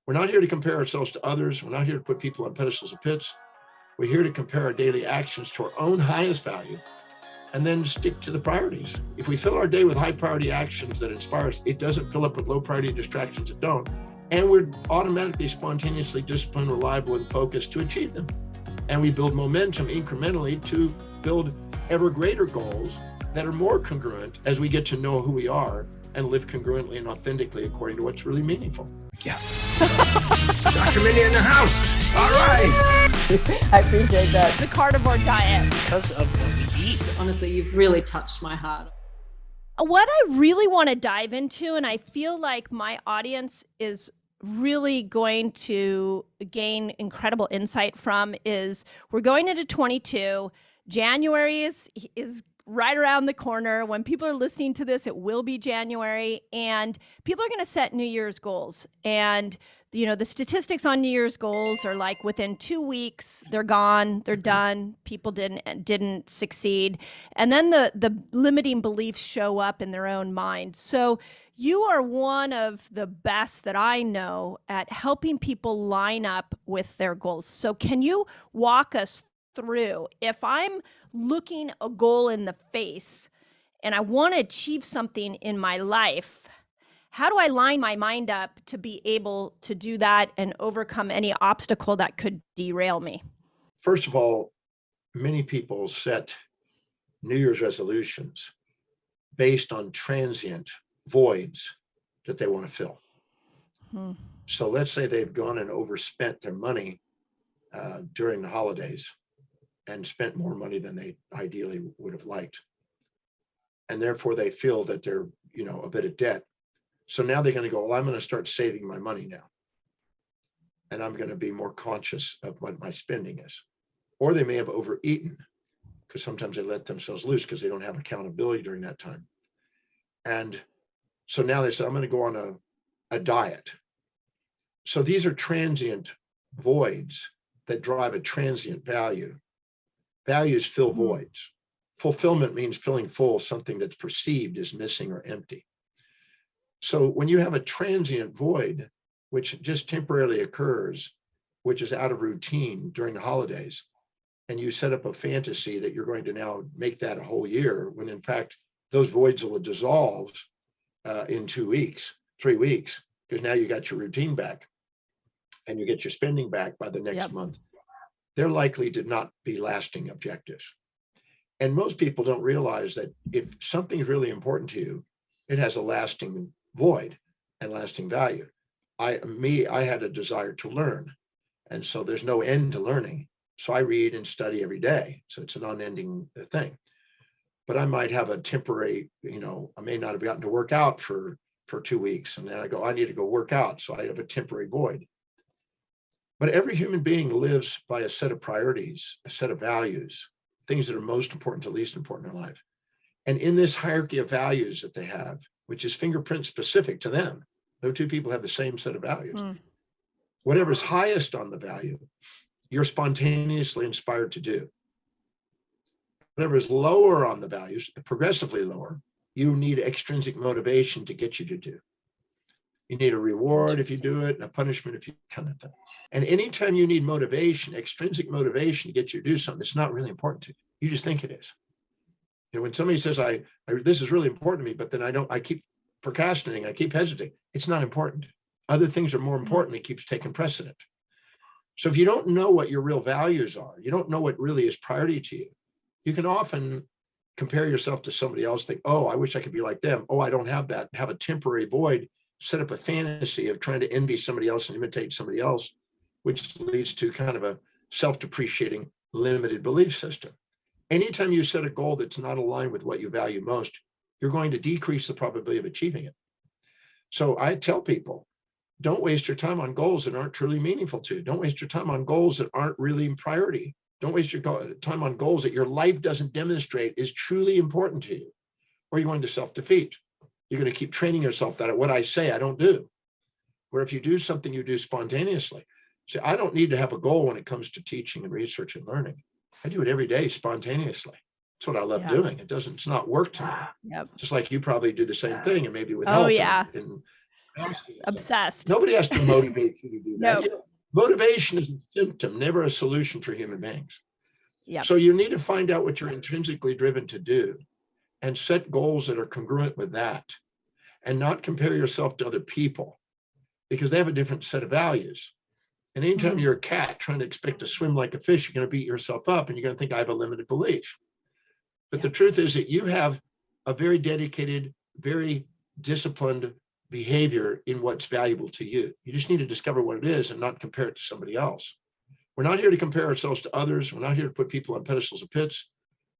We're not here to compare ourselves to others. We're not here to put people on pedestals of pits. We're here to compare our daily actions to our own highest value and then stick to the priorities. If we fill our day with high priority actions that inspire us, it doesn't fill up with low priority distractions that don't. And we're automatically, spontaneously disciplined, reliable, and focused to achieve them. And we build momentum incrementally to build ever greater goals that are more congruent as we get to know who we are and live congruently and authentically according to what's really meaningful. Yes. Dr. Mindy in the house. All right. I appreciate that. The carnivore diet. Because of what we eat. Honestly, you've really touched my heart. What I really want to dive into, and I feel like my audience is really going to gain incredible insight from, is we're going into 22. January is right around the corner. When people are listening to this, it will be January, and people are going to set New Year's goals. And you know, the statistics on New Year's goals are like within 2 weeks, they're gone, they're done. People didn't succeed. And then the limiting beliefs show up in their own mind. So you are one of the best that I know at helping people line up with their goals. So can you walk us through, if I'm looking a goal in the face and I want to achieve something in my life, how do I line my mind up to be able to do that and overcome any obstacle that could derail me? First of all, many people set New Year's resolutions based on transient voids that they want to fill. So let's say they've gone and overspent their money during the holidays and spent more money than they ideally would have liked. And therefore they feel that they're, a bit of debt. So now they're going to go, well, I'm going to start saving my money now. And I'm going to be more conscious of what my spending is. Or they may have overeaten, because sometimes they let themselves loose because they don't have accountability during that time. And so now they say, I'm going to go on a diet. So these are transient voids that drive a transient value. Values fill voids. Fulfillment means filling full something that's perceived as missing or empty. So when you have a transient void, which just temporarily occurs, which is out of routine during the holidays, and you set up a fantasy that you're going to now make that a whole year, when in fact, those voids will dissolve in 2 weeks, 3 weeks, because now you got your routine back and you get your spending back by the next month. They're likely to not be lasting objectives. And most people don't realize that if something's really important to you, it has a lasting void and lasting value. I had a desire to learn. And so there's no end to learning. So I read and study every day. So it's an unending thing. But I might have a temporary, I may not have gotten to work out for 2 weeks. And then I go, I need to go work out. So I have a temporary void. But every human being lives by a set of priorities, a set of values, things that are most important to least important in their life. And in this hierarchy of values that they have, which is fingerprint specific to them, no two people have the same set of values. Whatever's highest on the value, you're spontaneously inspired to do. Whatever is lower on the values, progressively lower, you need extrinsic motivation to get you to do. You need a reward if you do it, and a punishment if you kind of thing. And anytime you need motivation, extrinsic motivation to get you to do something, it's not really important to you. You just think it is. When somebody says, this is really important to me, but then I keep procrastinating, I keep hesitating, it's not important. Other things are more important, it keeps taking precedent. So if you don't know what your real values are, you don't know what really is priority to you, you can often compare yourself to somebody else, think, oh, I wish I could be like them. Oh, I don't have that. Have a temporary void, set up a fantasy of trying to envy somebody else and imitate somebody else, which leads to kind of a self-depreciating, limited belief system. Anytime you set a goal that's not aligned with what you value most, you're going to decrease the probability of achieving it. So I tell people, don't waste your time on goals that aren't truly meaningful to you. Don't waste your time on goals that aren't really in priority. Don't waste your time on goals that your life doesn't demonstrate is truly important to you, or you're going to self-defeat. You're going to keep training yourself that what I say, I don't do. Where if you do something, you do spontaneously. See, I don't need to have a goal when it comes to teaching and research and learning. I do it every day spontaneously. That's what I love doing. It's not work to me. Just like you probably do the same thing, and maybe with health Ask yourself. Obsessed. Nobody has to motivate you to do that. No. Motivation is a symptom, never a solution for human beings. Yeah. So you need to find out what you're intrinsically driven to do and set goals that are congruent with that, and not compare yourself to other people because they have a different set of values. And anytime you're a cat trying to expect to swim like a fish, you're going to beat yourself up and you're going to think I have a limited belief. But the truth is that you have a very dedicated, very disciplined behavior in what's valuable to you. You just need to discover what it is and not compare it to somebody else. We're not here to compare ourselves to others. We're not here to put people on pedestals or pits.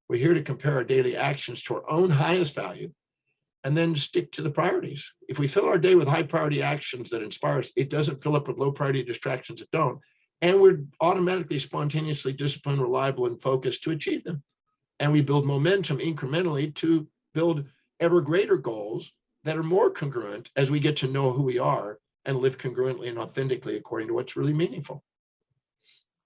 We're here to compare our daily actions to our own highest value and then stick to the priorities. If we fill our day with high priority actions that inspire us, it doesn't fill up with low priority distractions that don't. And we're automatically, spontaneously disciplined, reliable, and focused to achieve them. And we build momentum incrementally to build ever greater goals that are more congruent as we get to know who we are and live congruently and authentically according to what's really meaningful.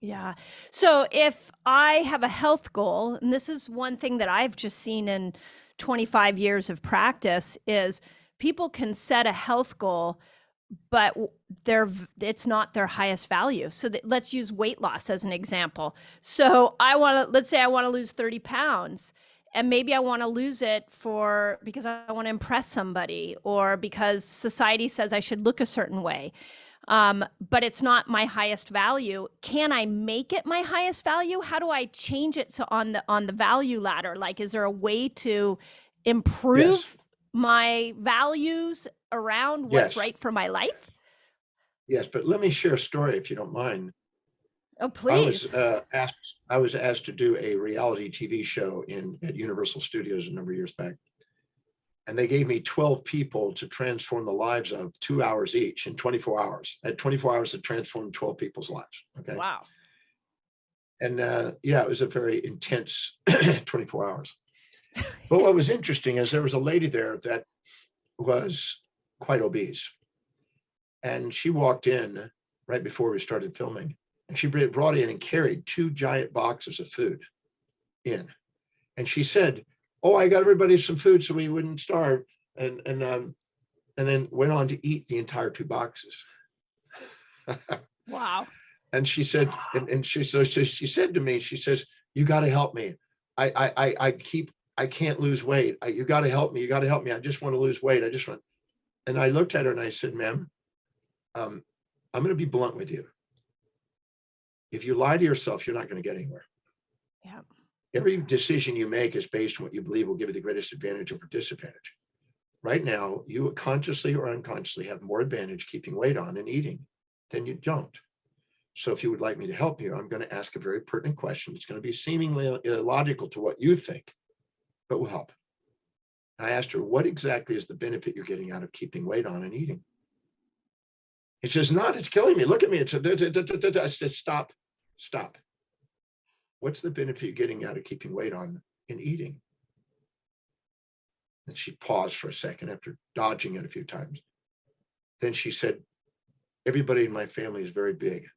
Yeah. So if I have a health goal, and this is one thing that I've just seen in 25 years of practice, is people can set a health goal, but it's not their highest value. So let's use weight loss as an example. So let's say I want to lose 30 pounds. And maybe I want to lose it because I want to impress somebody, or because society says I should look a certain way. But it's not my highest value. Can I make it my highest value? How do I change it so on the value ladder? Like, is there a way to improve my values around what's right for my life? Yes, but let me share a story if you don't mind. Oh, please. I was asked to do a reality TV show at Universal Studios a number of years back. And they gave me 12 people to transform the lives of 2 hours each in 24 hours. I had 24 hours to transform 12 people's lives. Okay. Wow. And it was a very intense 24 hours. But what was interesting is there was a lady there that was quite obese. And she walked in right before we started filming. And she brought in and carried 2 giant boxes of food in. And she said, "Oh, I got everybody some food so we wouldn't starve," and then went on to eat the entire 2 boxes. Wow. And she said, and she said to me, she says, "You got to help me. I can't lose weight. You got to help me. You got to help me. I just want to lose weight. And I looked at her and I said, "Ma'am, I'm going to be blunt with you. If you lie to yourself, you're not going to get anywhere. Yeah. Every decision you make is based on what you believe will give you the greatest advantage over disadvantage. Right now, you consciously or unconsciously have more advantage keeping weight on and eating than you don't. So if you would like me to help you, I'm going to ask a very pertinent question. It's going to be seemingly illogical to what you think, but will help." I asked her, "What exactly is the benefit you're getting out of keeping weight on and eating?" It says, "Not, it's killing me. Look at me." I said, Stop. What's the benefit you're getting out of keeping weight on and eating? And she paused for a second after dodging it a few times. Then she said, "Everybody in my family is very big.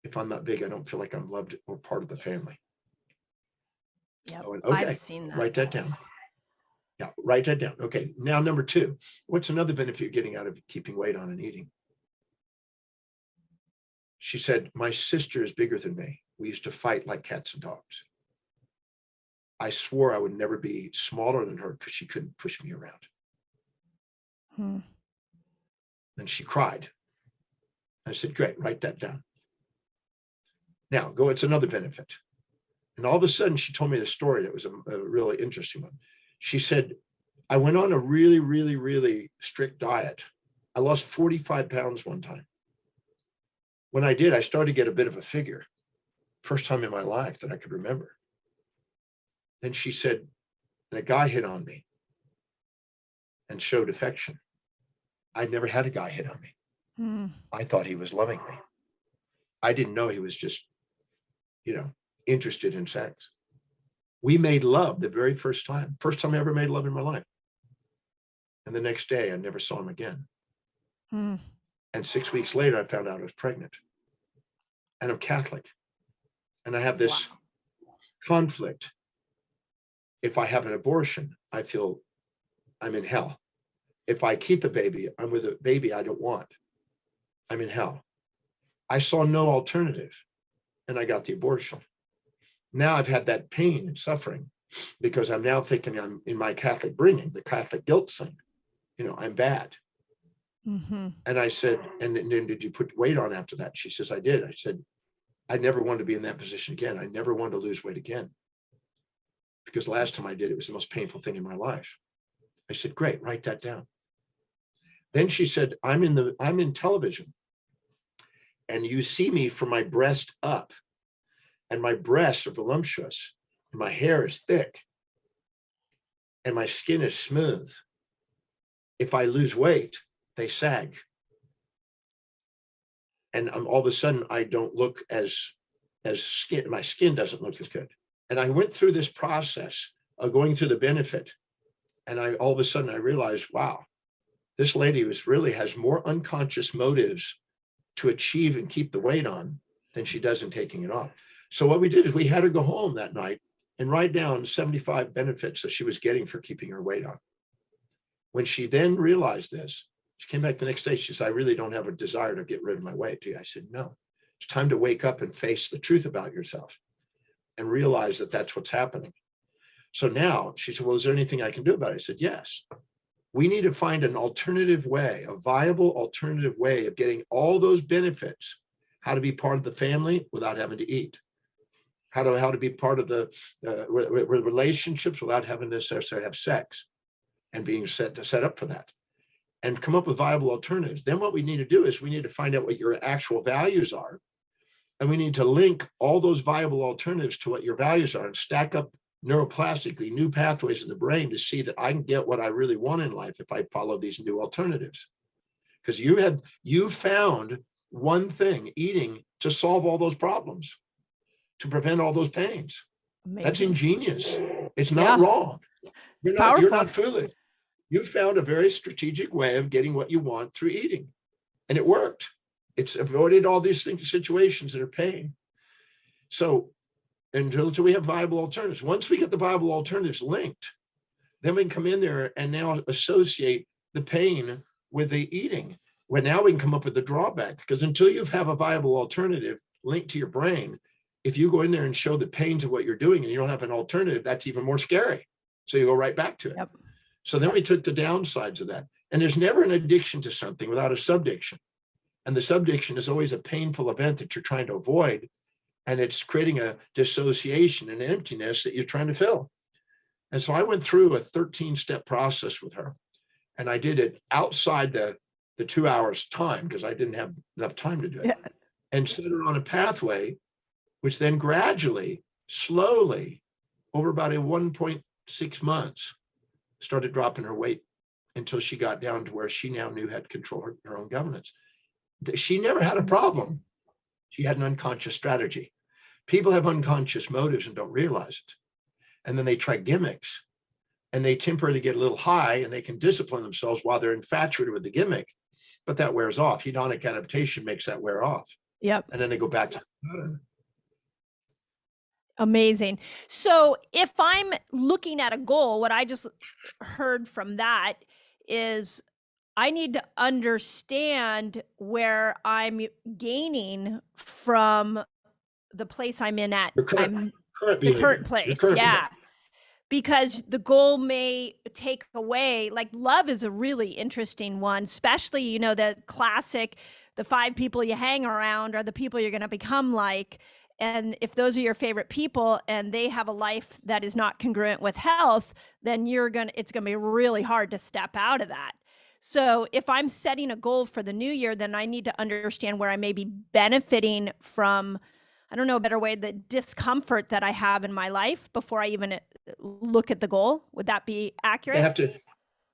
If I'm not big, I don't feel like I'm loved or part of the family." Yeah, okay, I've seen that. Write that down. Yeah, write that down. Okay, now number 2, what's another benefit you're getting out of keeping weight on and eating? She said, "My sister is bigger than me. We used to fight like cats and dogs. I swore I would never be smaller than her because she couldn't push me around." And she cried. I said, "Great, write that down. Now go, it's another benefit." And all of a sudden she told me the story that was a really interesting one. She said, "I went on a really, really, really strict diet. I lost 45 pounds one time. When I did, I started to get a bit of a figure. First time in my life that I could remember." Then she said, "And a guy hit on me and showed affection. I'd never had a guy hit on me. I thought he was loving me. I didn't know he was just, interested in sex. We made love the very first time I ever made love in my life. And the next day I never saw him again. And 6 weeks later, I found out I was pregnant. And I'm Catholic. And I have this conflict. If I have an abortion, I feel I'm in hell. if I keep a baby, I'm with a baby I don't want. I'm in hell. I saw no alternative, and I got the abortion. Now I've had that pain and suffering because I'm now thinking I'm in my Catholic bringing, the Catholic guilt thing. I'm bad. Mm-hmm. And I said, and then did you put weight on after that? She says, I did. I said, I never wanted to be in that position again. I never wanted to lose weight again. Because last time I did, it was the most painful thing in my life. I said, great, write that down. Then she said, I'm in television, and you see me from my breast up, and my breasts are voluptuous, and my hair is thick, and my skin is smooth. If I lose weight, they sag. And all of a sudden, I don't look as skin, my skin doesn't look as good. And I went through this process of going through the benefit. And all of a sudden I realized, wow, this lady really has more unconscious motives to achieve and keep the weight on than she does in taking it off. So what we did is we had her go home that night and write down 75 benefits that she was getting for keeping her weight on. When she then realized this, she came back the next day. She said, I really don't have a desire to get rid of my weight, do you? I said, no, it's time to wake up and face the truth about yourself and realize that that's what's happening. So now she said, well, is there anything I can do about it? I said, yes. We need to find an alternative way, a viable alternative way of getting all those benefits, how to be part of the family without having to eat, how to be part of the relationships without having to necessarily have sex and being set up for that, and come up with viable alternatives. Then what we need to do is we need to find out what your actual values are. And we need to link all those viable alternatives to what your values are and stack up neuroplastically new pathways in the brain to see that I can get what I really want in life if I follow these new alternatives. Because you found one thing, eating, to solve all those problems, to prevent all those pains. Amazing. That's ingenious. It's not wrong. You're not foolish. You found a very strategic way of getting what you want through eating, and it worked. It's avoided all these situations that are pain. So until we have viable alternatives. Once we get the viable alternatives linked, then we can come in there and now associate the pain with the eating. Well, now we can come up with the drawbacks, because until you have a viable alternative linked to your brain, if you go in there and show the pains of what you're doing and you don't have an alternative, that's even more scary. So you go right back to it. Yep. So then we took the downsides of that. And there's never an addiction to something without a subdiction. And the subdiction is always a painful event that you're trying to avoid. And it's creating a dissociation and emptiness that you're trying to fill. And so I went through a 13-step process with her. And I did it outside the 2 hours time, because I didn't have enough time to do it. Yeah. And set her on a pathway, which then gradually, slowly, over about 1.6 months, started dropping her weight until she got down to where she now knew how to control her own governance. She never had a problem. She had an unconscious strategy. People have unconscious motives and don't realize it. And then they try gimmicks, and they temporarily get a little high, and they can discipline themselves while they're infatuated with the gimmick, but that wears off. Hedonic adaptation makes that wear off. Yep. And then they go back to the pattern. Amazing. So if I'm looking at a goal, what I just heard from that is I need to understand where I'm gaining from the place I'm in at. The current place. Current yeah. Because the goal may take away, like love is a really interesting one, especially, the classic, the 5 people you hang around are the people you're going to become like. And if those are your favorite people and they have a life that is not congruent with health, then it's going to be really hard to step out of that. So if I'm setting a goal for the new year, then I need to understand where I may be benefiting from, I don't know a better way, the discomfort that I have in my life before I even look at the goal. Would that be accurate?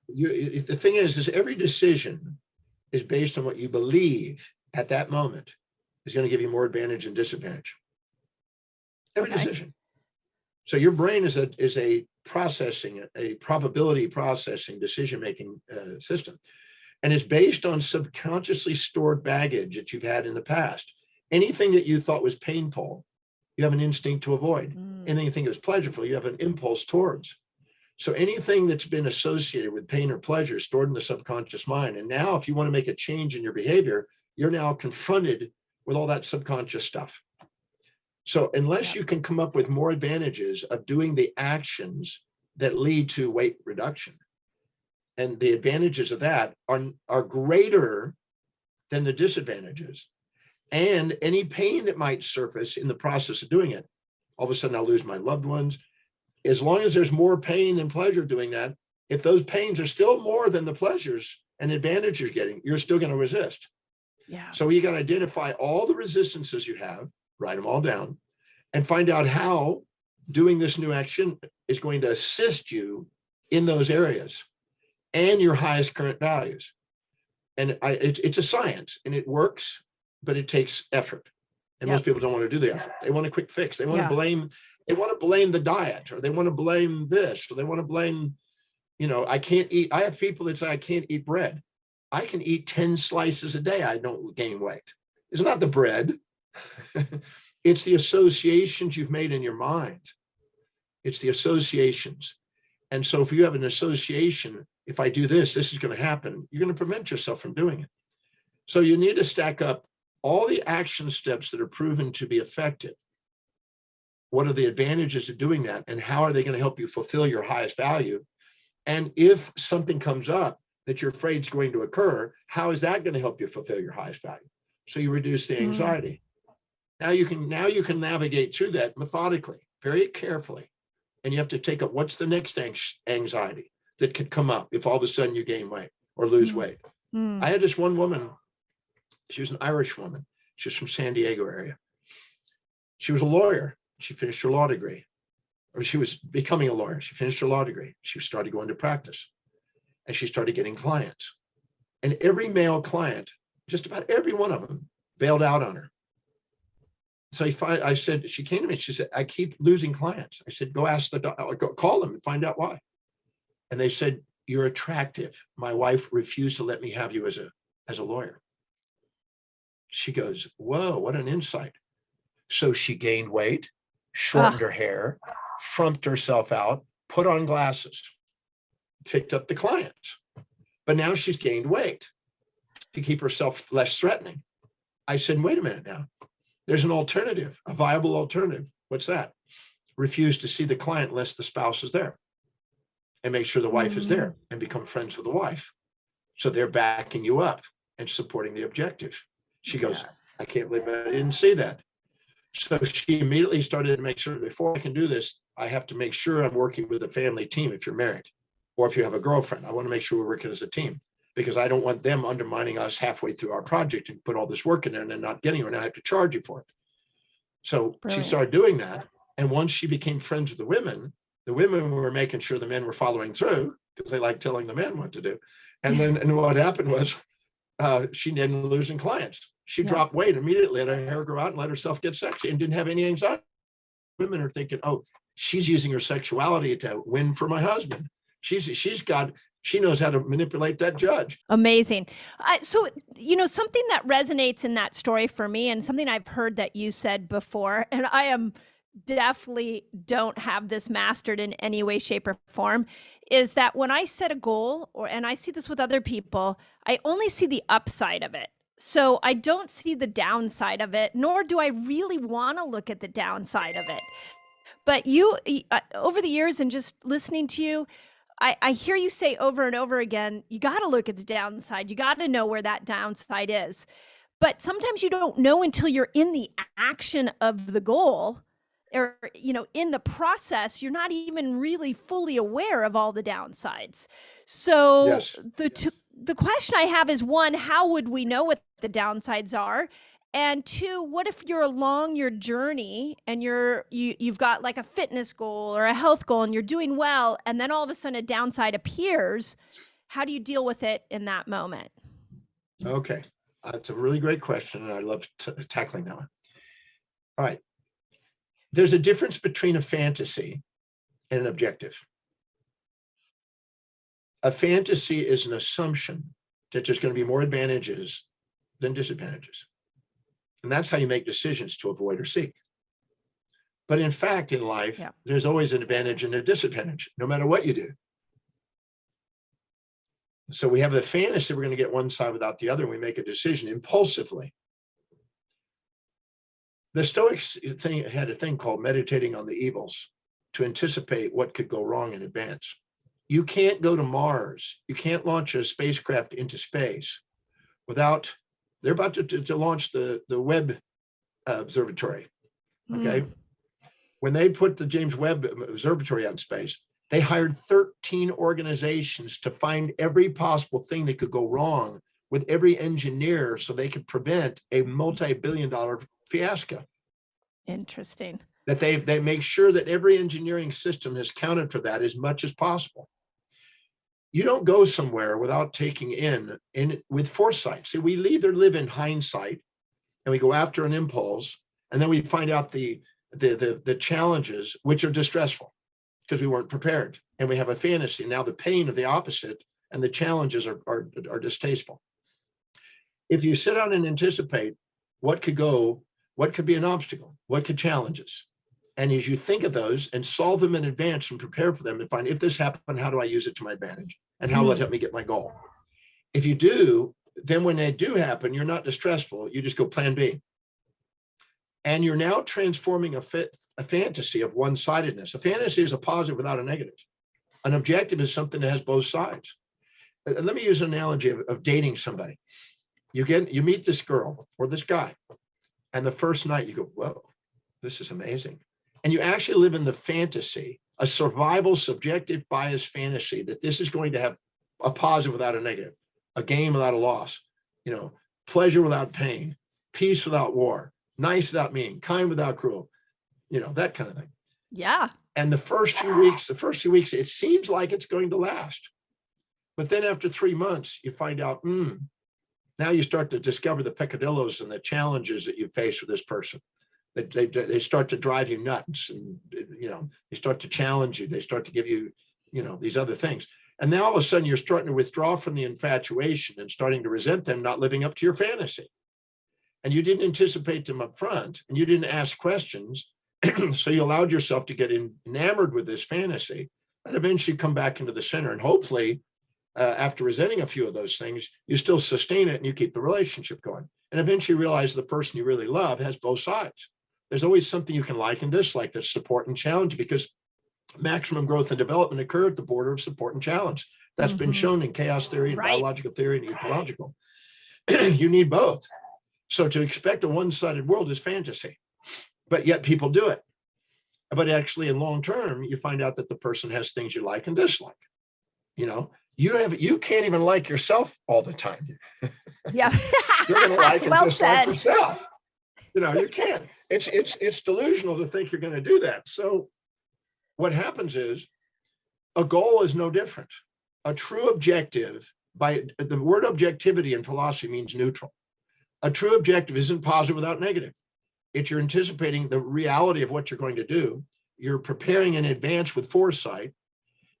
The thing is every decision is based on what you believe at that moment is going to give you more advantage and disadvantage. Every decision. So your brain is a probability processing, decision-making system. And it's based on subconsciously stored baggage that you've had in the past. Anything that you thought was painful, you have an instinct to avoid. Anything you think is pleasurable, you have an impulse towards. So anything that's been associated with pain or pleasure is stored in the subconscious mind. And now if you want to make a change in your behavior, you're now confronted with all that subconscious stuff. So unless you can come up with more advantages of doing the actions that lead to weight reduction, and the advantages of that are greater than the disadvantages, and any pain that might surface in the process of doing it, all of a sudden I'll lose my loved ones. As long as there's more pain than pleasure doing that, if those pains are still more than the pleasures and advantage you're getting, you're still going to resist. Yeah. So you got to identify all the resistances you have, write them all down, and find out how doing this new action is going to assist you in those areas and your highest current values. And it's a science, and it works, but it takes effort. And most people don't want to do the effort. They want a quick fix. They want to blame. They want to blame the diet, or they want to blame this, or they want to blame, I can't eat. I have people that say I can't eat bread. I can eat 10 slices a day. I don't gain weight. It's not the bread. It's the associations you've made in your mind. It's the associations. And so if you have an association, if I do this, this is going to happen, you're going to prevent yourself from doing it. So you need to stack up all the action steps that are proven to be effective. What are the advantages of doing that? And how are they going to help you fulfill your highest value? And if something comes up that you're afraid is going to occur, how is that going to help you fulfill your highest value? So you reduce the anxiety. Now you can navigate through that methodically, very carefully. And you have to take up what's the next anxiety that could come up if all of a sudden you gain weight or lose weight. I had this one woman, she was an Irish woman. She was from San Diego area. She was a lawyer. She finished her law degree, or she was becoming a lawyer. She finished her law degree. She started going to practice, and she started getting clients. And every male client, just about every one of them, bailed out on her. So I said, she came to me, she said, I keep losing clients. I said, go ask go call them and find out why. And they said, you're attractive. My wife refused to let me have you as a lawyer. She goes, whoa, what an insight. So she gained weight, shortened her hair, frumped herself out, put on glasses, picked up the clients. But now she's gained weight to keep herself less threatening. I said, wait a minute now. There's an alternative, a viable alternative. What's that? Refuse to see the client unless the spouse is there, and make sure the wife is there, and become friends with the wife. So they're backing you up and supporting the objective. She goes, I can't believe I didn't see that. So she immediately started to make sure, before I can do this, I have to make sure I'm working with a family team if you're married, or if you have a girlfriend. I want to make sure we're working as a team, because I don't want them undermining us halfway through our project and put all this work in there and then not getting it, and I have to charge you for it. So she started doing that. And once she became friends with the women were making sure the men were following through, because they like telling the men what to do. And then and what happened was she didn't losing clients. She dropped weight immediately, let her hair grow out and let herself get sexy, and didn't have any anxiety. Women are thinking, oh, she's using her sexuality to win for my husband. She knows how to manipulate that judge. Amazing. So, something that resonates in that story for me, and something I've heard that you said before, and I am definitely don't have this mastered in any way, shape, or form, is that when I set a goal, and I see this with other people, I only see the upside of it. So I don't see the downside of it, nor do I really want to look at the downside of it. But you, over the years and just listening to you, I hear you say over and over again, you got to look at the downside. You got to know where that downside is. But sometimes you don't know until you're in the action of the goal, or, in the process, you're not even really fully aware of all the downsides. So the question I have is, one, how would we know what the downsides are? And two, what if you're along your journey and you've got like a fitness goal or a health goal and you're doing well, and then all of a sudden a downside appears? How do you deal with it in that moment? Okay, that's a really great question, and I love tackling that one. All right, there's a difference between a fantasy and an objective. A fantasy is an assumption that there's going to be more advantages than disadvantages. And that's how you make decisions to avoid or seek. But in fact, in life, there's always an advantage and a disadvantage, no matter what you do. So we have the fantasy we're going to get one side without the other, and we make a decision impulsively. The Stoics had a thing called meditating on the evils to anticipate what could go wrong in advance. You can't go to Mars. You can't launch a spacecraft into space without, they're about to launch the Webb Observatory, okay? When they put the James Webb Observatory out in space, they hired 13 organizations to find every possible thing that could go wrong with every engineer so they could prevent a multi-billion-dollar fiasco. Interesting. That they make sure that every engineering system has counted for that as much as possible. You don't go somewhere without taking in with foresight. See, we either live in hindsight and we go after an impulse, and then we find out the challenges, which are distressful because we weren't prepared, and we have a fantasy. Now the pain of the opposite and the challenges are distasteful. If you sit down and anticipate what could be an obstacle, what could challenges, and as you think of those and solve them in advance and prepare for them and find, if this happened, how do I use it to my advantage? And how will it help me get my goal? If you do, then when they do happen, you're not distressful. You just go plan B. And you're now transforming a fantasy of one-sidedness. A fantasy is a positive without a negative. An objective is something that has both sides. Let me use an analogy of dating somebody. You meet this girl or this guy, and the first night you go, whoa, this is amazing. And you actually live in the fantasy, a survival, subjective bias fantasy that this is going to have a positive without a negative, a gain without a loss, pleasure without pain, peace without war, nice without mean, kind without cruel, that kind of thing. Yeah. And the first few weeks, it seems like it's going to last. But then after 3 months, you find out, now you start to discover the peccadillos and the challenges that you face with this person. They start to drive you nuts, and they start to challenge you. They start to give you, these other things. And now all of a sudden you're starting to withdraw from the infatuation and starting to resent them not living up to your fantasy. And you didn't anticipate them up front, and you didn't ask questions. So you allowed yourself to get enamored with this fantasy and eventually come back into the center. And hopefully, after resenting a few of those things, you still sustain it and you keep the relationship going. And eventually realize the person you really love has both sides. There's always something you can like and dislike that's support and challenge, because maximum growth and development occur at the border of support and challenge. That's been shown in chaos theory, and biological theory, and ecological. You need both. So to expect a one-sided world is fantasy, but yet people do it. But actually in long term, you find out that the person has things you like and dislike. You can't even like yourself all the time. Yeah. You're going to like and Well dislike said. yourself. You can't. It's delusional to think you're going to do that. So what happens is a goal is no different. A true objective, by the word objectivity in philosophy means neutral. A true objective isn't positive without negative. It's you're anticipating the reality of what you're going to do. You're preparing in advance with foresight,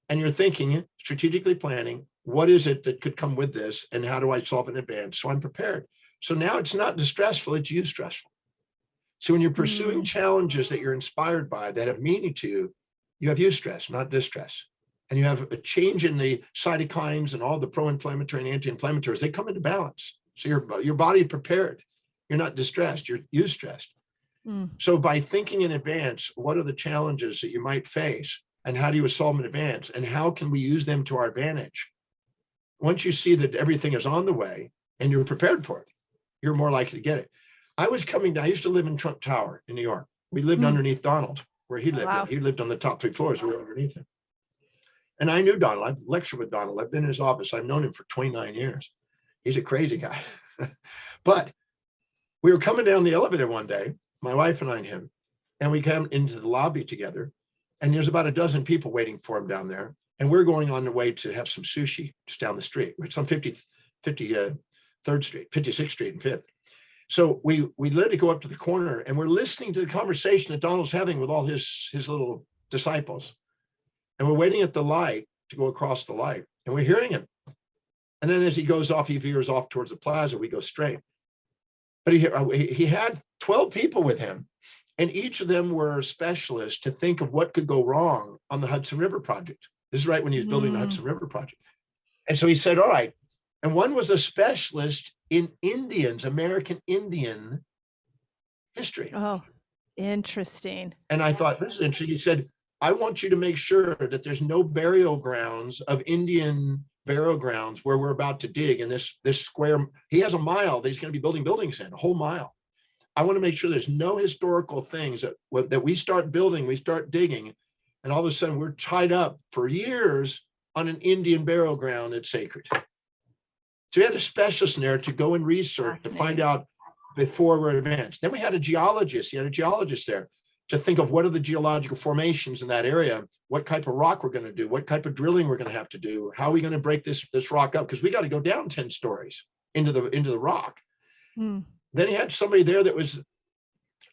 and you're thinking, strategically planning, what is it that could come with this, and how do I solve it in advance so I'm prepared? So now it's not distressful, it's eustressful. So when you're pursuing challenges that you're inspired by, that have meaning to you, you have eustress, not distress. And you have a change in the cytokines and all the pro-inflammatory and anti-inflammatories. They come into balance. So your body prepared. You're not distressed, you're eustressed. So by thinking in advance, what are the challenges that you might face, and how do you solve them in advance, and how can we use them to our advantage? Once you see that everything is on the way and you're prepared for it, you're more likely to get it. I used to live in Trump Tower in New York. We lived underneath Donald, where he lived. Wow. He lived on the top 3 floors. We were underneath him. And I knew Donald. I've lectured with Donald. I've been in his office. I've known him for 29 years. He's a crazy guy. But we were coming down the elevator one day, my wife and I and him, and we came into the lobby together, and there's about a dozen people waiting for him down there. And we're going on the way to have some sushi just down the street. It's on 53rd Street, 56th Street and 5th. So we literally go up to the corner, and we're listening to the conversation that Donald's having with all his little disciples. And we're waiting at the light to go across the light, and we're hearing him. And then as he goes off, he veers off towards the plaza, we go straight. But he had 12 people with him, And each of them were specialists to think of what could go wrong on the Hudson River project. This is right when he was building the Hudson River project. And so he said, all right. And one was a specialist in Indians, American Indian history. Oh, interesting. And I thought, this is interesting. He said, I want you to make sure that there's no burial grounds of Indian burial grounds where we're about to dig in this square. He has a mile that he's going to be building buildings in, a whole mile. I want to make sure there's no historical things that we start building, we start digging, and all of a sudden we're tied up for years on an Indian burial ground that's sacred. So we had a specialist in there to go and research to find out before we're advanced. Then we had a geologist. He had a geologist there to think of what are the geological formations in that area, what type of rock we're going to do, what type of drilling we're going to have to do, how are we going to break this rock up, because we got to go down 10 stories into the rock. Then he had somebody there that was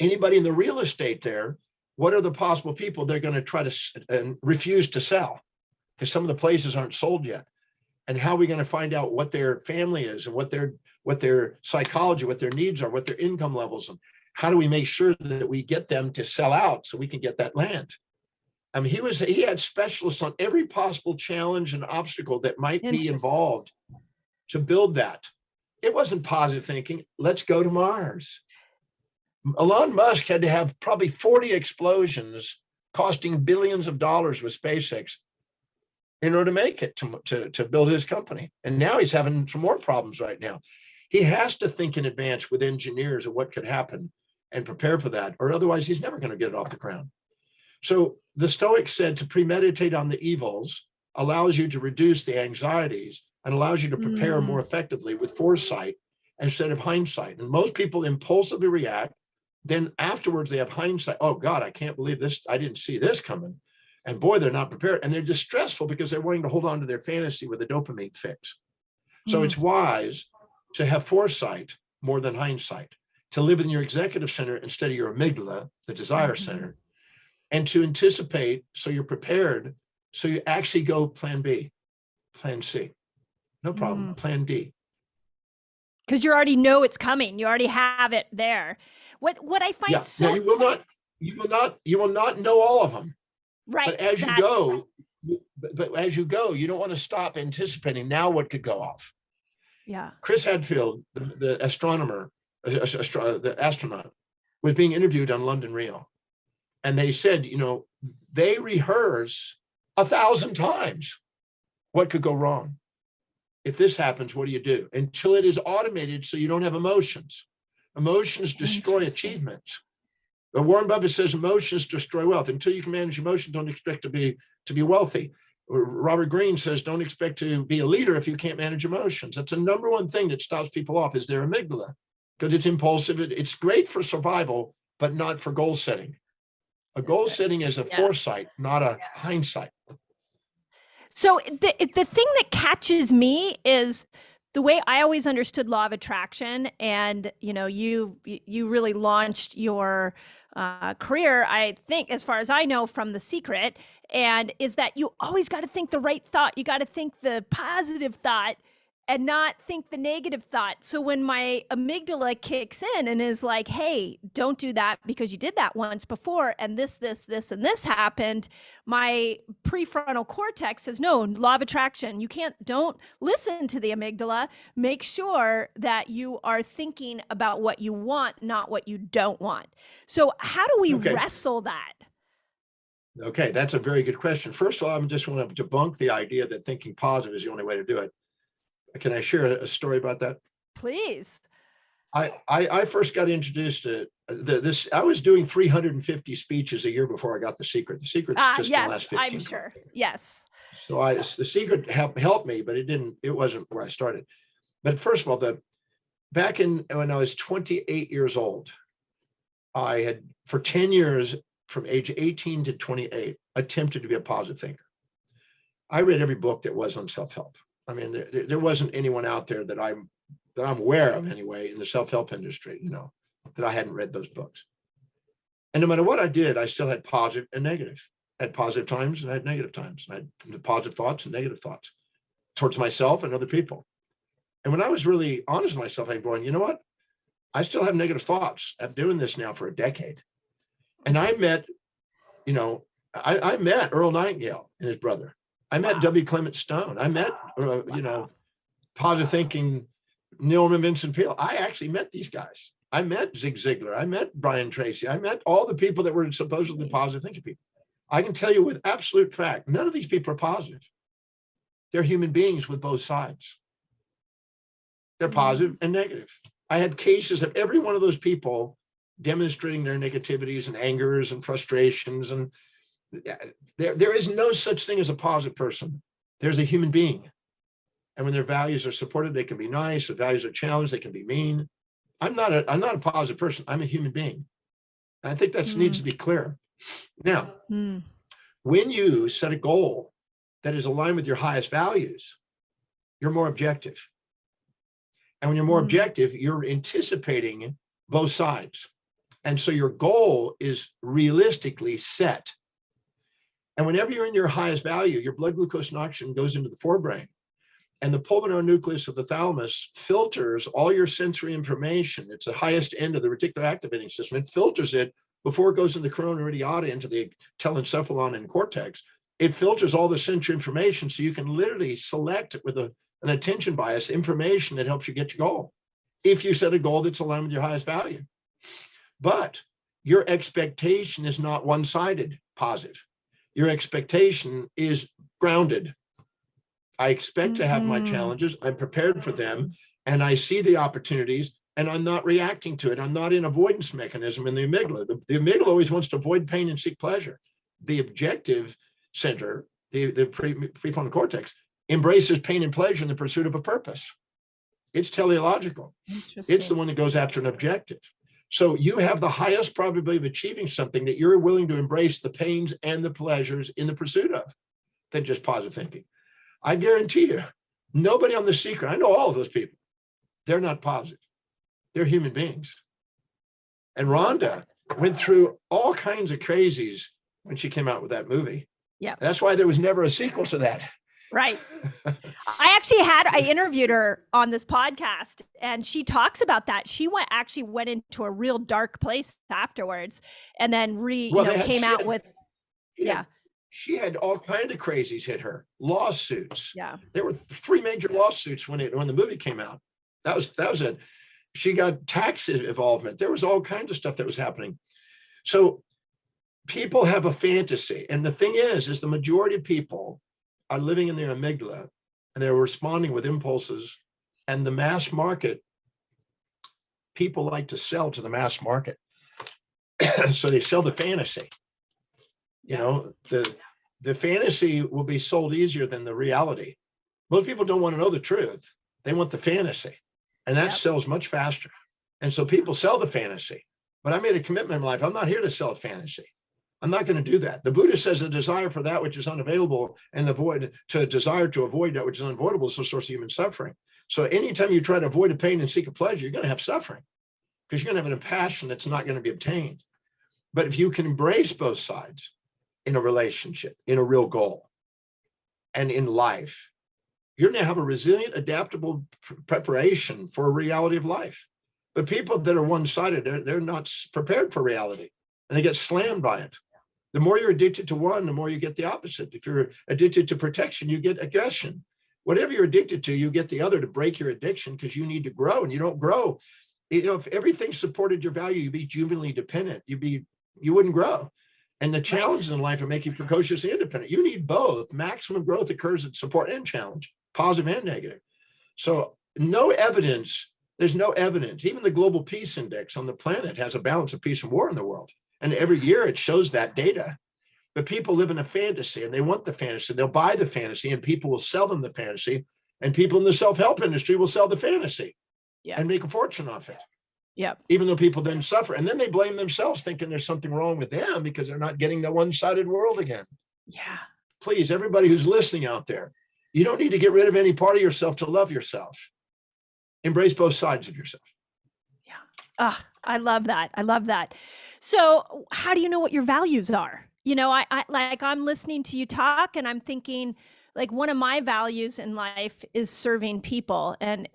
anybody in the real estate there. What are the possible people they're going to try to refuse to sell? Because some of the places aren't sold yet. And how are we going to find out what their family is and what their psychology, what their needs are, what their income levels, and how do we make sure that we get them to sell out so we can get that land? I mean, he had specialists on every possible challenge and obstacle that might be involved to build that. It wasn't positive thinking, let's go to Mars. Elon Musk had to have probably 40 explosions costing billions of dollars with SpaceX in order to make it to build his company. And now he's having some more problems right now. He has to think in advance with engineers of what could happen and prepare for that, or otherwise he's never going to get it off the ground. So the Stoics said to premeditate on the evils allows you to reduce the anxieties and allows you to prepare more effectively with foresight instead of hindsight. And most people impulsively react. Then afterwards they have hindsight. Oh God, I can't believe this. I didn't see this coming. And boy, they're not prepared. And they're distressful because they're wanting to hold on to their fantasy with a dopamine fix. So it's wise to have foresight more than hindsight, to live in your executive center instead of your amygdala, the desire center, and to anticipate so you're prepared. So you actually go plan B, plan C. No problem. Plan D. Because you already know it's coming. You already have it there. What I find Now, you will not know all of them. Right. But as you go, you don't want to stop anticipating now what could go off. Yeah. Chris Hadfield, the astronomer, the astronaut, was being interviewed on London Real. And they said, they rehearse 1,000 times what could go wrong. If this happens, what do you do? Until it is automated so you don't have emotions. Emotions destroy achievements. But Warren Buffett says emotions destroy wealth. Until you can manage emotions, don't expect to be wealthy. Robert Greene says, don't expect to be a leader if you can't manage emotions. That's the number one thing that stops people off is their amygdala, because it's impulsive. It's great for survival, but not for goal setting. A goal setting is a foresight, not a hindsight. So the thing that catches me is the way I always understood law of attraction, and you really launched your career, I think, as far as I know, from The Secret, and is that you always got to think the right thought. You got to think the positive thought and not think the negative thought. So when my amygdala kicks in and is like, hey, don't do that because you did that once before, and this, and this happened, my prefrontal cortex says, no, law of attraction, don't listen to the amygdala. Make sure that you are thinking about what you want, not what you don't want. So how do we wrestle that? Okay, that's a very good question. First of all, I just want to debunk the idea that thinking positive is the only way to do it. Can I share a story about that? Please. I first got introduced to this. I was doing 350 speeches a year before I got The Secret. The Secret's just the last 15. I'm sure. Yes. So The Secret helped me, but it wasn't where I started. But first of all, back when I was 28 years old, I had for 10 years, from age 18 to 28, attempted to be a positive thinker. I read every book that was on self-help. I mean, there wasn't anyone out there that I'm aware of anyway in the self-help industry, that I hadn't read those books. And no matter what I did, I still had positive and negative. I had positive times and I had negative times. I had positive thoughts and negative thoughts towards myself and other people. And when I was really honest with myself, I'm going, you know what? I still have negative thoughts. I'm doing this now for a decade. And I met, I met Earl Nightingale and his brother. I met W. Clement Stone. I met, positive thinking, Norman Vincent Peale. I actually met these guys. I met Zig Ziglar. I met Brian Tracy. I met all the people that were supposedly positive thinking people. I can tell you with absolute fact, none of these people are positive. They're human beings with both sides. They're positive and negative. I had cases of every one of those people demonstrating their negativities and angers and frustrations. And there is no such thing as a positive person. There's a human being. And when their values are supported, they can be nice. If values are challenged, they can be mean. I'm not a positive person. I'm a human being. And I think that needs to be clear. Now, when you set a goal that is aligned with your highest values, you're more objective. And when you're more objective, you're anticipating both sides. And so your goal is realistically set. And whenever you're in your highest value, your blood glucose and oxygen goes into the forebrain. And the pulmonary nucleus of the thalamus filters all your sensory information. It's the highest end of the reticular activating system. It filters it before it goes in the corona radiata into the telencephalon and cortex. It filters all the sensory information so you can literally select with an attention bias information that helps you get your goal. If you set a goal that's aligned with your highest value. But your expectation is not one-sided positive. Your expectation is grounded. I expect to have my challenges. I'm prepared for them. And I see the opportunities and I'm not reacting to it. I'm not in avoidance mechanism in the amygdala. The amygdala always wants to avoid pain and seek pleasure. The objective center, the prefrontal cortex, embraces pain and pleasure in the pursuit of a purpose. It's teleological. It's the one that goes after an objective. So you have the highest probability of achieving something that you're willing to embrace the pains and the pleasures in the pursuit of than just positive thinking. I guarantee you, nobody on The Secret, I know all of those people, they're not positive. They're human beings. And Rhonda went through all kinds of crazies when she came out with that movie. Yeah. That's why there was never a sequel to that. Right. I interviewed her on this podcast and she talks about that. She went into a real dark place afterwards and then came out with, She had all kinds of crazies hit her. Lawsuits. Yeah. There were 3 major lawsuits when the movie came out. That was it. She got tax involvement. There was all kinds of stuff that was happening. So people have a fantasy. And the thing is the majority of people are living in their amygdala and they're responding with impulses. And the mass market, people like to sell to the mass market. So they sell the fantasy. You know, the fantasy will be sold easier than the reality. Most people don't want to know the truth. They want the fantasy. And that sells much faster. And so people sell the fantasy. But I made a commitment in my life. I'm not here to sell a fantasy. I'm not going to do that. The Buddha says the desire for that which is unavailable and the desire to avoid that which is unavoidable is the source of human suffering. So anytime you try to avoid a pain and seek a pleasure, you're going to have suffering because you're going to have a passion that's not going to be obtained. But if you can embrace both sides in a relationship, in a real goal, and in life, you're going to have a resilient, adaptable preparation for a reality of life. But people that are one-sided, they're not prepared for reality and they get slammed by it. The more you're addicted to one, the more you get the opposite. If you're addicted to protection, you get aggression. Whatever you're addicted to, you get the other to break your addiction because you need to grow and you don't grow. If everything supported your value, you'd be juvenilely dependent. You wouldn't grow. And the challenges in life will make you precociously independent. You need both. Maximum growth occurs at support and challenge, positive and negative. So no evidence, there's no evidence. Even the Global Peace Index on the planet has a balance of peace and war in the world. And every year it shows that data. But people live in a fantasy and they want the fantasy. They'll buy the fantasy and people will sell them the fantasy. And people in the self-help industry will sell the fantasy and make a fortune off it. Yep. Even though people then suffer. And then they blame themselves thinking there's something wrong with them because they're not getting the one-sided world again. Yeah. Please, everybody who's listening out there, you don't need to get rid of any part of yourself to love yourself. Embrace both sides of yourself. Yeah. Oh, I love that. I love that. So how do you know what your values are? You know, I'm listening to you talk and I'm thinking like one of my values in life is serving people. And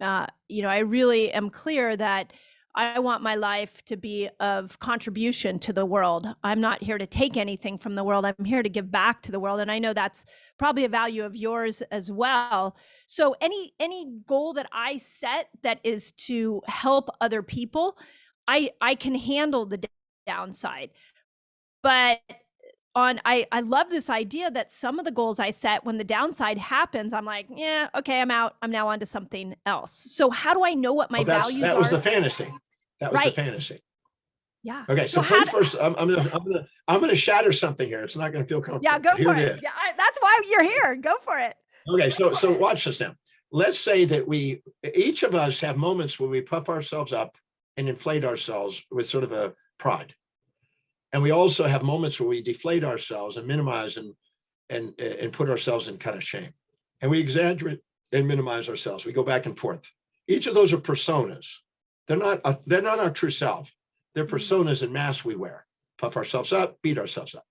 I really am clear that I want my life to be of contribution to the world. I'm not here to take anything from the world. I'm here to give back to the world. And I know that's probably a value of yours as well. So any goal that I set that is to help other people, I can handle the downside. But I love this idea that some of the goals I set, when the downside happens, I'm like, yeah, okay, I'm out. I'm now on to something else. So how do I know what my values that are? was the fantasy. That was the Right. fantasy. Yeah. Okay, so please first, I'm gonna shatter something here. It's not gonna feel comfortable. Yeah, go Here for it. Yeah, that's why you're here. Go for it. Okay, so watch this now. Let's say that each of us have moments where we puff ourselves up and inflate ourselves with sort of a pride. And we also have moments where we deflate ourselves and minimize and put ourselves in kind of shame. And we exaggerate and minimize ourselves. We go back and forth. Each of those are personas. They're not our true self. They're personas and masks we wear. Puff ourselves up, beat ourselves up.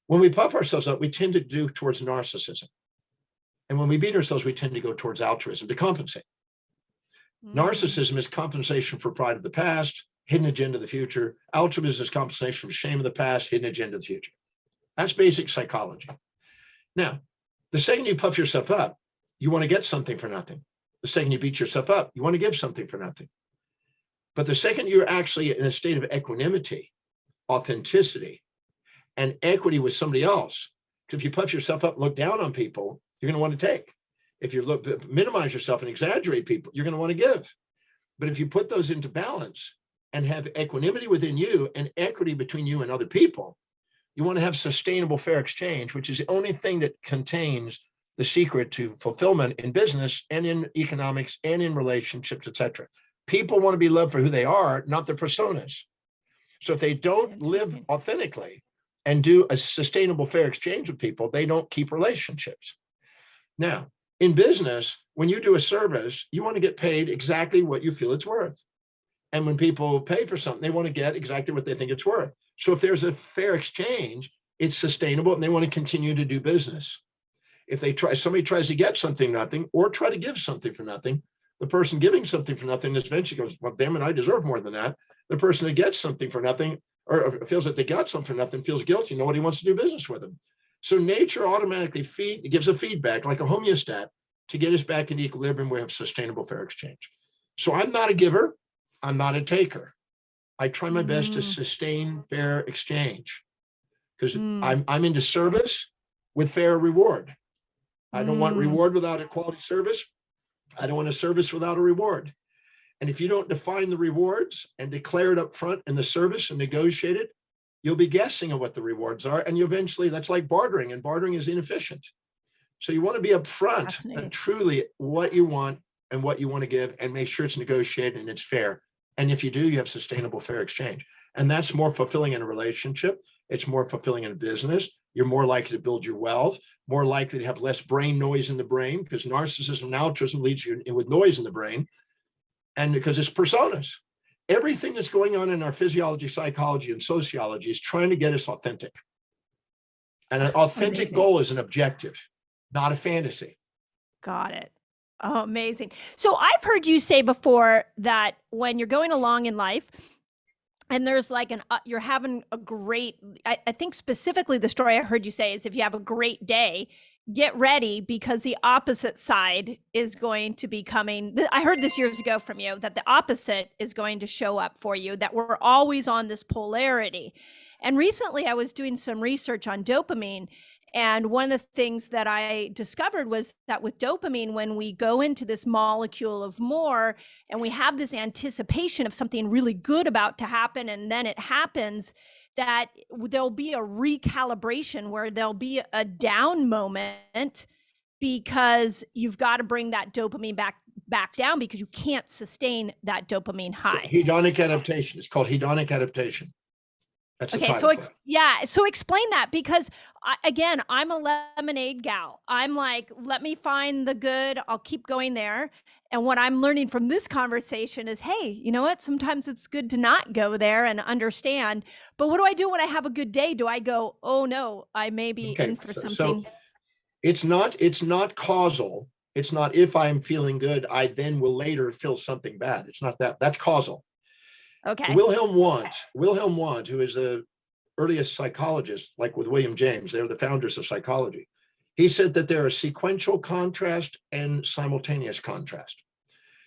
When we puff ourselves up, we tend to do towards narcissism. And when we beat ourselves, we tend to go towards altruism to compensate. Narcissism is compensation for pride of the past, hidden agenda of the future. Altruism is compensation for shame of the past, hidden agenda of the future. That's basic psychology. Now, the second you puff yourself up, you want to get something for nothing. The second you beat yourself up, you want to give something for nothing. But the second you're actually in a state of equanimity, authenticity, and equity with somebody else, because if you puff yourself up and look down on people, you're going to want to take. If you minimize yourself and exaggerate people, you're going to want to give. But if you put those into balance and have equanimity within you and equity between you and other people, you want to have sustainable fair exchange, which is the only thing that contains the secret to fulfillment in business and in economics and in relationships, etc. People want to be loved for who they are, not their personas. So if they don't live authentically and do a sustainable fair exchange with people, they don't keep relationships. Now, in business, when you do a service, you want to get paid exactly what you feel it's worth. And when people pay for something, they want to get exactly what they think it's worth. So if there's a fair exchange, it's sustainable and they want to continue to do business. If somebody tries to get something nothing or try to give something for nothing, the person giving something for nothing eventually goes, well, damn it, I deserve more than that. The person that gets something for nothing or feels that they got something for nothing feels guilty. Nobody wants to do business with them. So nature automatically gives a feedback like a homeostat to get us back in equilibrium. We have sustainable fair exchange. So I'm not a giver. I'm not a taker. I try my best to sustain fair exchange because I'm into service with fair reward. I don't want reward without a quality service. I don't want a service without a reward. And if you don't define the rewards and declare it up front in the service and negotiate it, you'll be guessing at what the rewards are. And you eventually, that's like bartering, and bartering is inefficient. So you want to be upfront and truly what you want and what you want to give and make sure it's negotiated and it's fair. And if you do, you have sustainable fair exchange. And that's more fulfilling in a relationship. It's more fulfilling in a business. You're more likely to build your wealth, more likely to have less brain noise in the brain because narcissism and altruism leads you in with noise in the brain. And because it's personas. Everything that's going on in our physiology, psychology, and sociology is trying to get us authentic. And an authentic goal is an objective, not a fantasy. Got it. Oh, amazing. So I've heard you say before that when you're going along in life and there's like you're having a great, I think specifically the story I heard you say is if you have a great day, get ready because the opposite side is going to be coming. I heard this years ago from you that the opposite is going to show up for you, that we're always on this polarity. And recently I was doing some research on dopamine. And one of the things that I discovered was that with dopamine, when we go into this molecule of more and we have this anticipation of something really good about to happen, and then it happens, that there'll be a recalibration where there'll be a down moment because you've got to bring that dopamine back down because you can't sustain that dopamine high. Hedonic adaptation. It's called hedonic adaptation. That's okay, so explain that because again, I'm a lemonade gal. I'm like, let me find the good. I'll keep going there. And what I'm learning from this conversation is, hey, you know what? Sometimes it's good to not go there and understand. But what do I do when I have a good day? Do I go, oh no, I may be in for something? So it's not causal. It's not if I'm feeling good, I then will later feel something bad. It's not that. That's causal. Okay. Wilhelm Wundt, who is the earliest psychologist, like with William James, they're the founders of psychology. He said that there are sequential contrast and simultaneous contrast.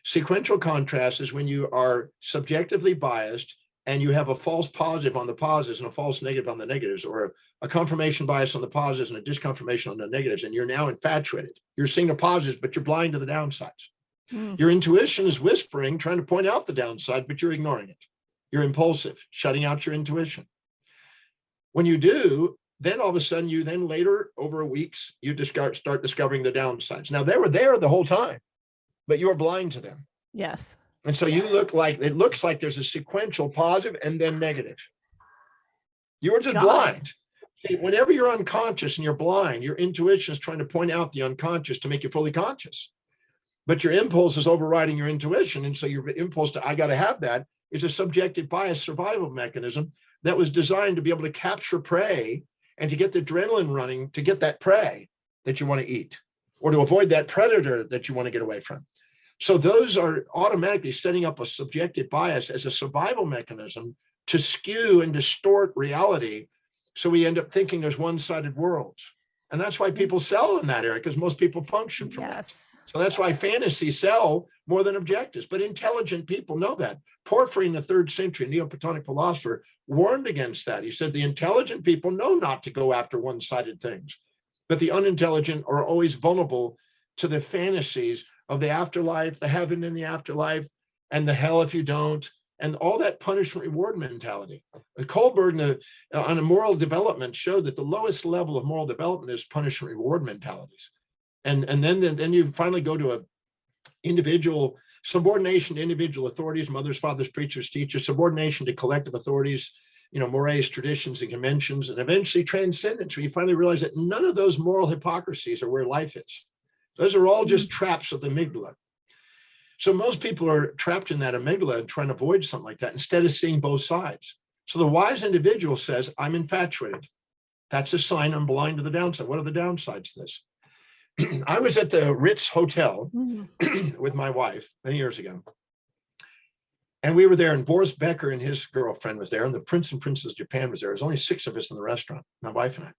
Sequential contrast is when you are subjectively biased and you have a false positive on the positives and a false negative on the negatives, or a confirmation bias on the positives and a disconfirmation on the negatives, and you're now infatuated. You're seeing the positives, but you're blind to the downsides. Your intuition is whispering, trying to point out the downside, but you're ignoring it. You're impulsive, shutting out your intuition. When you do, then all of a sudden, you then later, over weeks, you start discovering the downsides. Now, they were there the whole time, but you're blind to them. Yes. And so you look like, it looks like there's a sequential positive and then negative. You're just blind. See, whenever you're unconscious and you're blind, your intuition is trying to point out the unconscious to make you fully conscious. But your impulse is overriding your intuition. And so your impulse to, I got to have that, is a subjective bias survival mechanism that was designed to be able to capture prey and to get the adrenaline running to get that prey that you want to eat, or to avoid that predator that you want to get away from. So those are automatically setting up a subjective bias as a survival mechanism to skew and distort reality. So we end up thinking there's one-sided worlds. And that's why people sell in that area, because most people function from that. So that's why fantasies sell more than objectives. But intelligent people know that. Porphyry in the 3rd century, Neoplatonic philosopher, warned against that. He said the intelligent people know not to go after one-sided things, but the unintelligent are always vulnerable to the fantasies of the afterlife, the heaven in the afterlife, and the hell if you don't, and all that punishment reward mentality. Kohlberg on a moral development showed that the lowest level of moral development is punishment reward mentalities. And then you finally go to a individual subordination to individual authorities, mothers, fathers, preachers, teachers, subordination to collective authorities, mores, traditions, and conventions, and eventually transcendence, where you finally realize that none of those moral hypocrisies are where life is. Those are all just traps of the amygdala. So most people are trapped in that amygdala and trying to avoid something like that instead of seeing both sides. So the wise individual says, I'm infatuated. That's a sign I'm blind to the downside. What are the downsides to this? I was at the Ritz Hotel with my wife many years ago. And we were there, and Boris Becker and his girlfriend was there, and the Prince and Princess of Japan was there. There was only 6 of us in the restaurant, my wife and I.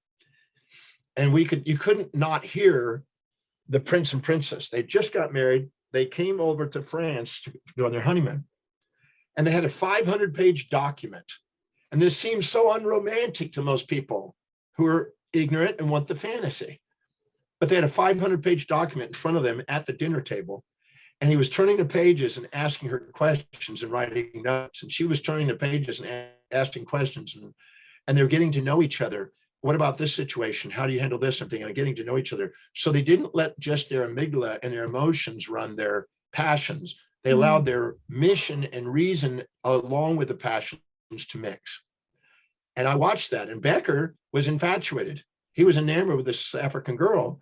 And you couldn't not hear the Prince and Princess. They just got married. They came over to France to go on their honeymoon. And they had a 500-page document. And this seems so unromantic to most people who are ignorant and want the fantasy. But they had a 500-page document in front of them at the dinner table. And he was turning the pages and asking her questions and writing notes. And she was turning the pages and asking questions. And they're getting to know each other. What about this situation? How do you handle this? Something, and getting to know each other. So they didn't let just their amygdala and their emotions run their passions. They allowed their mission and reason along with the passions to mix. And I watched that. And Becker was infatuated. He was enamored with this African girl.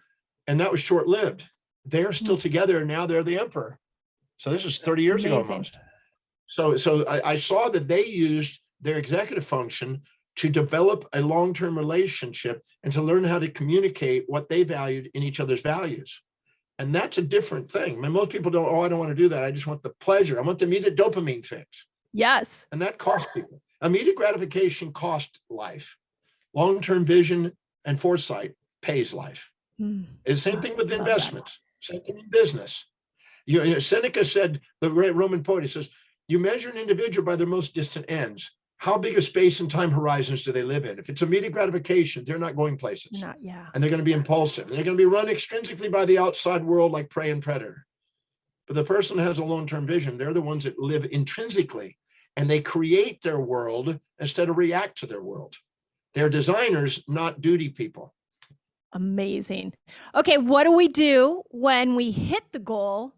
And that was short-lived. They're still together, and now they're the emperor. So this is 30 years ago almost. So I saw that they used their executive function to develop a long-term relationship and to learn how to communicate what they valued in each other's values. And that's a different thing. I mean, most people don't, I don't want to do that. I just want the pleasure. I want the immediate dopamine fix. Yes. And that costs people. Immediate gratification costs life. Long-term vision and foresight pays life. It's the same thing with investments, same thing in business. Seneca said, the great Roman poet, he says, you measure an individual by their most distant ends. How big a space and time horizons do they live in? If it's immediate gratification, they're not going places. And they're going to be impulsive. And they're going to be run extrinsically by the outside world like prey and predator. But the person that has a long-term vision, they're the ones that live intrinsically. And they create their world instead of react to their world. They're designers, not duty people. Amazing. Okay, what do we do when we hit the goal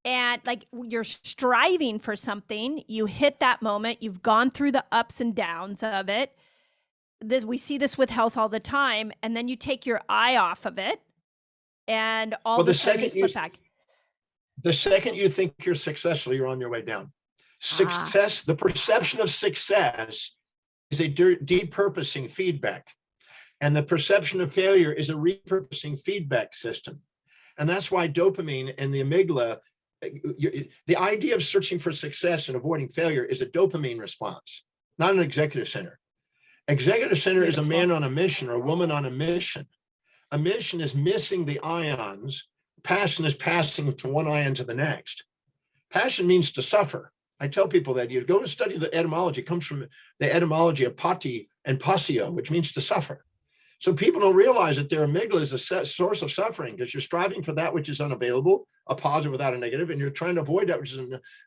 and like you're striving for something, you hit that moment, you've gone through the ups and downs of it. We see this with health all the time, and then you take your eye off of it and all of a sudden you slip back. The second you think you're successful, you're on your way down. Success, the perception of success is a depurposing feedback. And the perception of failure is a repurposing feedback system. And that's why dopamine and the amygdala the idea of searching for success and avoiding failure is a dopamine response, not an executive center. Executive center is a man on a mission or a woman on a mission. A mission is missing the ions. Passion is passing from one ion to the next. Passion means to suffer. I tell people that you go and study the etymology. It comes from the etymology of pati and passio, which means to suffer. So people don't realize that their amygdala is a source of suffering because you're striving for that which is unavailable, a positive without a negative, and you're trying to avoid that which is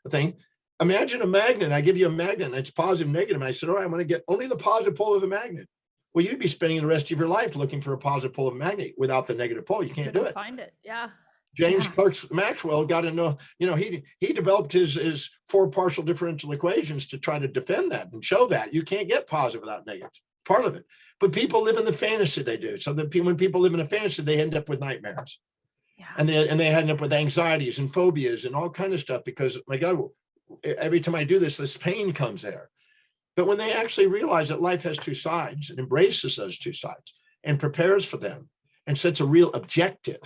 a thing. Imagine a magnet. I give you a magnet, and it's positive, negative. And I said, all right, I'm going to get only the positive pole of the magnet. Well, you'd be spending the rest of your life looking for a positive pole of a magnet without the negative pole. You can't do it. Find it. Yeah. James Clerk Maxwell got to know, he developed his 4 partial differential equations to try to defend that and show that you can't get positive without negative. Part of it. But people live in the fantasy they do. So that when people live in a fantasy, they end up with nightmares. Yeah. And they end up with anxieties and phobias and all kind of stuff because, my God, every time I do this pain comes there. But when they actually realize that life has 2 sides and embraces those 2 sides and prepares for them and sets a real objective,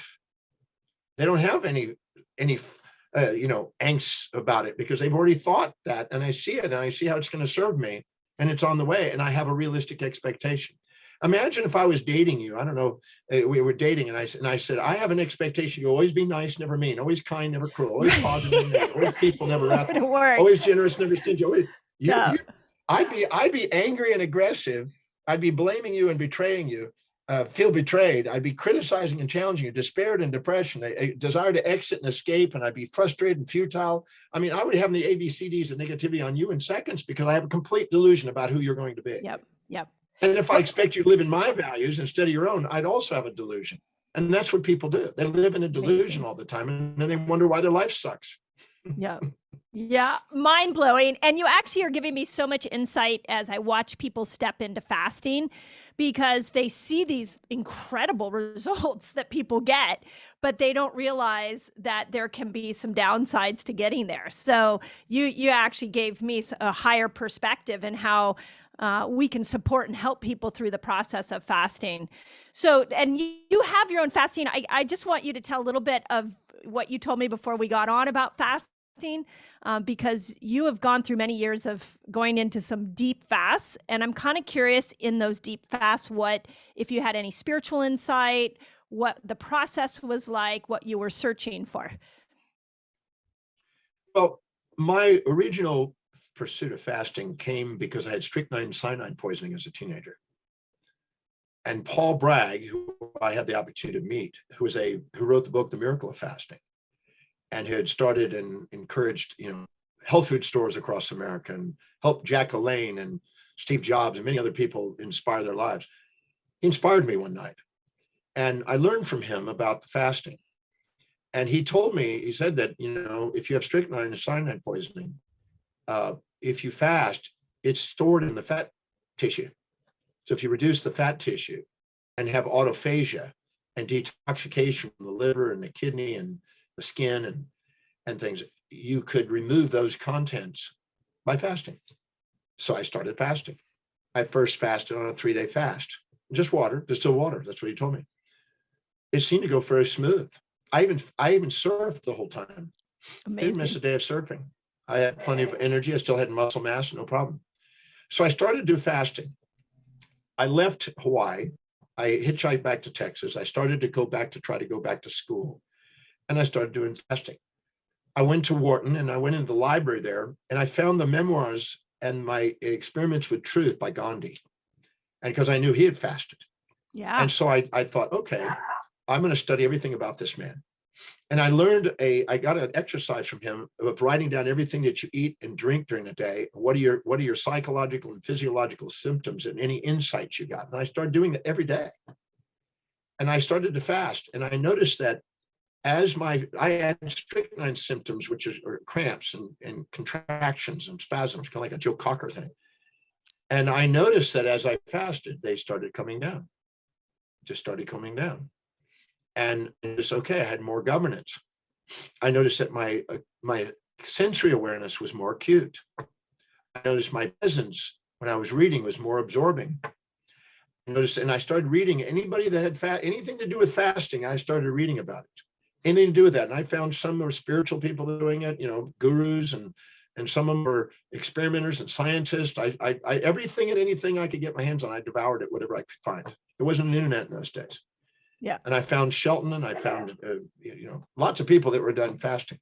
they don't have any angst about it because they've already thought that, and I see it and I see how it's going to serve me and it's on the way and I have a realistic expectation. Imagine if I was dating you, I don't know, we were dating and I said, I have an expectation. You always be nice, never mean, always kind, never cruel, always positive, always peaceful, never wrathful, always generous, never stingy. I'd be angry and aggressive. I'd be blaming you and betraying you. Feel betrayed. I'd be criticizing and challenging you, despair and depression, a desire to exit and escape, and I'd be frustrated and futile. I mean, I would have the ABCDs of negativity on you in seconds because I have a complete delusion about who you're going to be. Yep. And if I expect you to live in my values instead of your own, I'd also have a delusion. And that's what people do. They live in a delusion all the time, and then they wonder why their life sucks. Yeah, mind blowing. And you actually are giving me so much insight as I watch people step into fasting because they see these incredible results that people get, but they don't realize that there can be some downsides to getting there. So you actually gave me a higher perspective in how we can support and help people through the process of fasting. So, and you have your own fasting. I just want you to tell a little bit of what you told me before we got on about fasting, because you have gone through many years of going into some deep fasts. And I'm kind of curious in those deep fasts, if you had any spiritual insight, what the process was like, what you were searching for. Well, my original pursuit of fasting came because I had strychnine cyanide poisoning as a teenager. And Paul Bragg, who I had the opportunity to meet, who wrote the book, The Miracle of Fasting, and who had started and encouraged, health food stores across America and helped Jack LaLanne and Steve Jobs and many other people inspire their lives. He inspired me one night. And I learned from him about the fasting. And he told me, he said that, if you have strychnine and cyanide poisoning, if you fast, it's stored in the fat tissue. So if you reduce the fat tissue and have autophagia and detoxification from the liver and the kidney and the skin and things, you could remove those contents by fasting. So I started fasting. I first fasted on a 3-day fast, just water, distilled water. That's what he told me. It seemed to go very smooth. I even surfed the whole time. Amazing. Didn't miss a day of surfing. I had plenty of energy. I still had muscle mass, no problem. So I started to do fasting. I left Hawaii. I hitchhiked back to Texas. I started to try to go back to school. And I started doing fasting. I went to Wharton and I went into the library there and I found the memoirs and my experiments with truth by Gandhi. And because I knew he had fasted. Yeah. And so I thought, okay, I'm going to study everything about this man. And I got an exercise from him of writing down everything that you eat and drink during the day. What are your psychological and physiological symptoms and any insights you got? And I started doing that every day. And I started to fast. And I noticed that I had strychnine symptoms, which are cramps and contractions and spasms, kind of like a Joe Cocker thing. And I noticed that as I fasted, they started coming down, just started coming down. And it's okay, I had more governance. I noticed that my sensory awareness was more acute. I noticed my presence when I was reading was more absorbing. I noticed, and I started reading anybody that had anything to do with fasting, I started reading about it. anything to do with that. And I found some were spiritual people doing it, gurus, and some of them were experimenters and scientists. I everything and anything I could get my hands on, I devoured it, whatever I could find. There wasn't an internet in those days. Yeah. And I found Shelton, and I found, lots of people that were done fasting.